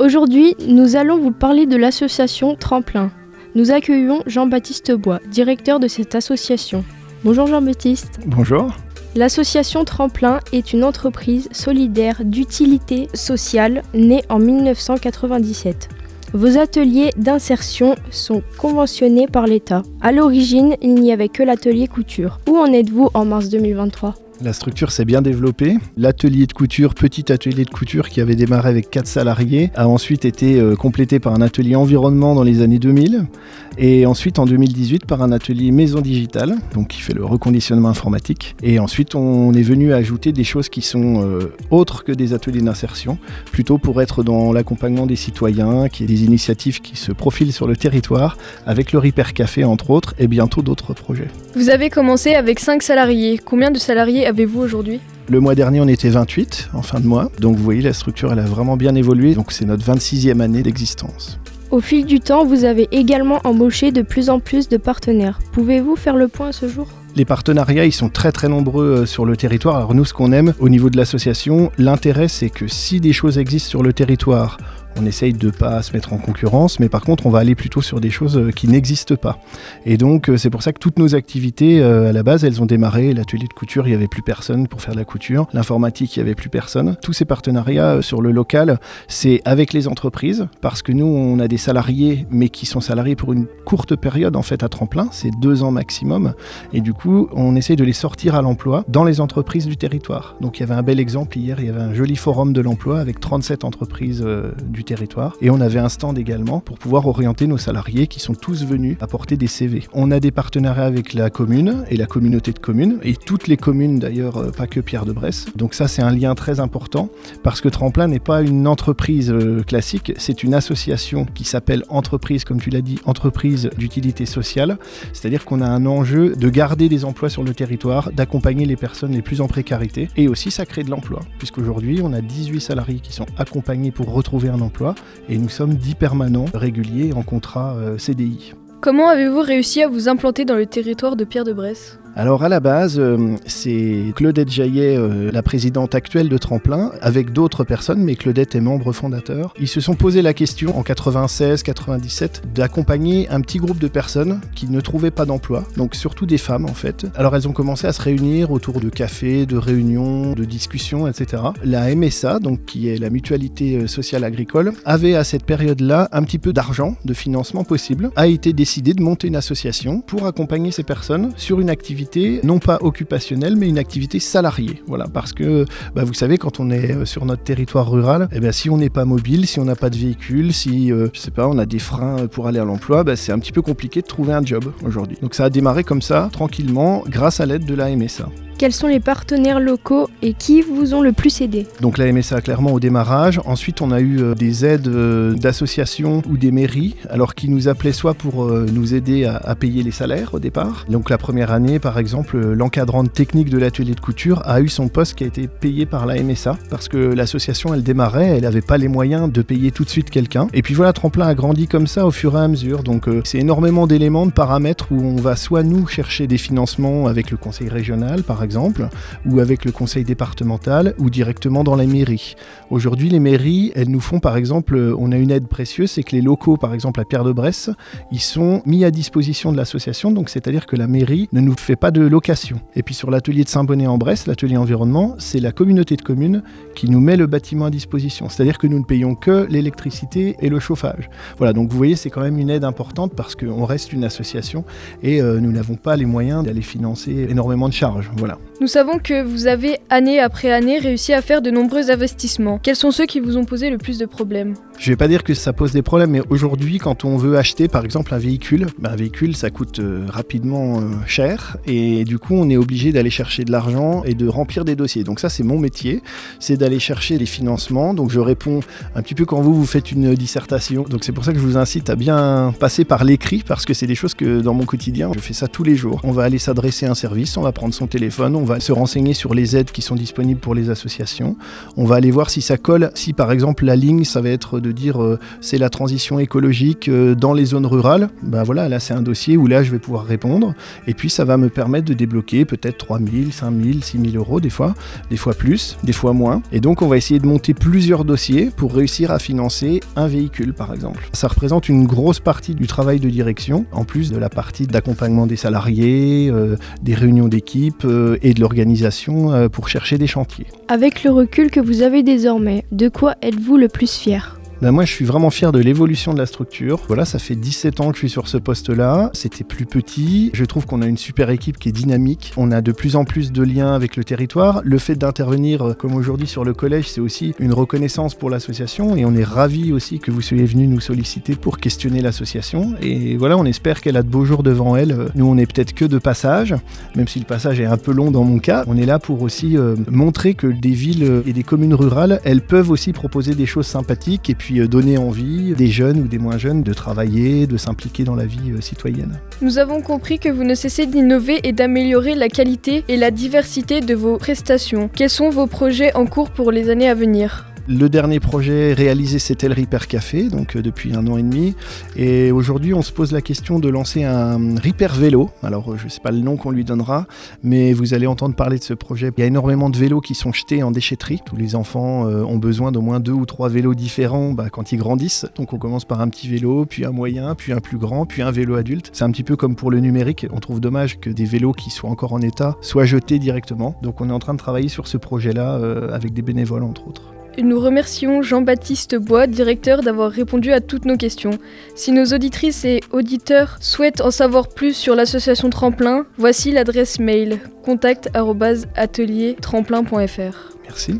Aujourd'hui, nous allons vous parler de l'association Tremplin. Nous accueillons Jean-Baptiste Bois, directeur de cette association. Bonjour Jean-Baptiste. Bonjour. L'association Tremplin est une entreprise solidaire d'utilité sociale née en 1997. Vos ateliers d'insertion sont conventionnés par l'État. À l'origine, il n'y avait que l'atelier couture. Où en êtes-vous en mars 2023 ? La structure s'est bien développée. L'atelier de couture, petit atelier de couture qui avait démarré avec 4 salariés, a ensuite été complété par un atelier environnement dans les années 2000 et ensuite en 2018 par un atelier maison digitale, donc qui fait le reconditionnement informatique. Et ensuite on est venu ajouter des choses qui sont autres que des ateliers d'insertion, plutôt pour être dans l'accompagnement des citoyens, qui est des initiatives qui se profilent sur le territoire, avec le Repair Café entre autres et bientôt d'autres projets. Vous avez commencé avec 5 salariés. Combien de salariés avez-vous aujourd'hui ? Le mois dernier, on était 28 en fin de mois. Donc vous voyez, la structure, elle a vraiment bien évolué. Donc c'est notre 26e année d'existence. Au fil du temps, vous avez également embauché de plus en plus de partenaires. Pouvez-vous faire le point à ce jour ? Les partenariats, ils sont très très nombreux sur le territoire. Alors nous, ce qu'on aime au niveau de l'association, l'intérêt, c'est que si des choses existent sur le territoire, on essaye de ne pas se mettre en concurrence, mais par contre, on va aller plutôt sur des choses qui n'existent pas. Et donc, c'est pour ça que toutes nos activités, à la base, elles ont démarré. L'atelier de couture, il n'y avait plus personne pour faire de la couture. L'informatique, il n'y avait plus personne. Tous ces partenariats sur le local, c'est avec les entreprises, parce que nous, on a des salariés, mais qui sont salariés pour une courte période, en fait, à Tremplin. C'est 2 ans maximum. Et du coup, on essaye de les sortir à l'emploi dans les entreprises du territoire. Donc, il y avait un bel exemple hier. Il y avait un joli forum de l'emploi avec 37 entreprises du territoire. Et on avait un stand également pour pouvoir orienter nos salariés qui sont tous venus apporter des CV. On a des partenariats avec la commune et la communauté de communes et toutes les communes d'ailleurs, pas que Pierre-de-Bresse. Donc ça, c'est un lien très important parce que Tremplin n'est pas une entreprise classique, c'est une association qui s'appelle entreprise, comme tu l'as dit, entreprise d'utilité sociale. C'est-à-dire qu'on a un enjeu de garder des emplois sur le territoire, d'accompagner les personnes les plus en précarité et aussi ça crée de l'emploi puisqu'aujourd'hui, on a 18 salariés qui sont accompagnés pour retrouver un emploi et nous sommes 10 permanents réguliers en contrat CDI. Comment avez-vous réussi à vous implanter dans le territoire de Pierre-de-Bresse ? Alors à la base, c'est Claudette Jaillet, la présidente actuelle de Tremplin, avec d'autres personnes, mais Claudette est membre fondateur. Ils se sont posé la question en 96-97 d'accompagner un petit groupe de personnes qui ne trouvaient pas d'emploi, donc surtout des femmes en fait. Alors elles ont commencé à se réunir autour de cafés, de réunions, de discussions, etc. La MSA, donc qui est la Mutualité Sociale Agricole, avait à cette période-là un petit peu d'argent, de financement possible, a été décidé de monter une association pour accompagner ces personnes sur une activité non pas occupationnelle, mais une activité salariée. Voilà, parce que vous savez, quand on est sur notre territoire rural, si on n'est pas mobile, si on n'a pas de véhicule, si on a des freins pour aller à l'emploi, c'est un petit peu compliqué de trouver un job aujourd'hui. Donc ça a démarré comme ça, tranquillement, grâce à l'aide de la MSA. Quels sont les partenaires locaux et qui vous ont le plus aidé ? Donc la MSA clairement au démarrage. Ensuite on a eu des aides d'associations ou des mairies, alors qui nous appelaient soit pour nous aider à payer les salaires au départ. Donc la première année par exemple, l'encadrante technique de l'atelier de couture a eu son poste qui a été payé par la MSA parce que l'association elle démarrait, elle n'avait pas les moyens de payer tout de suite quelqu'un. Et puis voilà, Tremplin a grandi comme ça au fur et à mesure. Donc c'est énormément d'éléments, de paramètres où on va soit nous chercher des financements avec le conseil régional par exemple, ou avec le conseil départemental, ou directement dans la mairie. Aujourd'hui, les mairies, elles nous font par exemple, on a une aide précieuse, c'est que les locaux, par exemple à Pierre-de-Bresse, ils sont mis à disposition de l'association, donc c'est-à-dire que la mairie ne nous fait pas de location. Et puis sur l'atelier de Saint-Bonnet-en-Bresse, l'atelier environnement, c'est la communauté de communes qui nous met le bâtiment à disposition. C'est-à-dire que nous ne payons que l'électricité et le chauffage. Voilà, donc vous voyez, c'est quand même une aide importante parce qu'on reste une association et nous n'avons pas les moyens d'aller financer énormément de charges. Voilà. Nous savons que vous avez, année après année, réussi à faire de nombreux investissements. Quels sont ceux qui vous ont posé le plus de problèmes ? Je ne vais pas dire que ça pose des problèmes, mais aujourd'hui, quand on veut acheter, par exemple, un véhicule, ça coûte rapidement cher, et du coup, on est obligé d'aller chercher de l'argent et de remplir des dossiers. Donc ça, c'est mon métier, c'est d'aller chercher les financements. Donc je réponds un petit peu quand vous faites une dissertation. Donc c'est pour ça que je vous incite à bien passer par l'écrit, parce que c'est des choses que dans mon quotidien, je fais ça tous les jours. On va aller s'adresser à un service, on va prendre son téléphone, on va se renseigner sur les aides qui sont disponibles pour les associations. On va aller voir si ça colle, si par exemple la ligne, ça va être de dire c'est la transition écologique dans les zones rurales. Voilà, là c'est un dossier où là je vais pouvoir répondre. Et puis ça va me permettre de débloquer peut-être 3 000, 5 000, 6 000 euros des fois plus, des fois moins. Et donc on va essayer de monter plusieurs dossiers pour réussir à financer un véhicule par exemple. Ça représente une grosse partie du travail de direction, en plus de la partie d'accompagnement des salariés, des réunions d'équipe et de l'organisation pour chercher des chantiers. Avec le recul que vous avez désormais, de quoi êtes-vous le plus fier ? Moi, je suis vraiment fier de l'évolution de la structure. Voilà, ça fait 17 ans que je suis sur ce poste-là. C'était plus petit. Je trouve qu'on a une super équipe qui est dynamique. On a de plus en plus de liens avec le territoire. Le fait d'intervenir, comme aujourd'hui sur le collège, c'est aussi une reconnaissance pour l'association. Et on est ravis aussi que vous soyez venus nous solliciter pour questionner l'association. Et voilà, on espère qu'elle a de beaux jours devant elle. Nous, on est peut-être que de passage, même si le passage est un peu long dans mon cas. On est là pour aussi montrer que des villes et des communes rurales, elles peuvent aussi proposer des choses sympathiques et puis donner envie des jeunes ou des moins jeunes de travailler, de s'impliquer dans la vie citoyenne. Nous avons compris que vous ne cessez d'innover et d'améliorer la qualité et la diversité de vos prestations. Quels sont vos projets en cours pour les années à venir ? Le dernier projet réalisé, c'était le Repair Café, donc depuis 1 an et demi. Et aujourd'hui, on se pose la question de lancer un Repair Vélo. Alors, je ne sais pas le nom qu'on lui donnera, mais vous allez entendre parler de ce projet. Il y a énormément de vélos qui sont jetés en déchetterie. Tous les enfants ont besoin d'au moins 2 ou 3 vélos différents quand ils grandissent. Donc, on commence par un petit vélo, puis un moyen, puis un plus grand, puis un vélo adulte. C'est un petit peu comme pour le numérique. On trouve dommage que des vélos qui soient encore en état soient jetés directement. Donc, on est en train de travailler sur ce projet-là avec des bénévoles, entre autres. Nous remercions Jean-Baptiste Bois, directeur, d'avoir répondu à toutes nos questions. Si nos auditrices et auditeurs souhaitent en savoir plus sur l'association Tremplin, voici l'adresse mail contact@ateliertremplin.fr. Merci.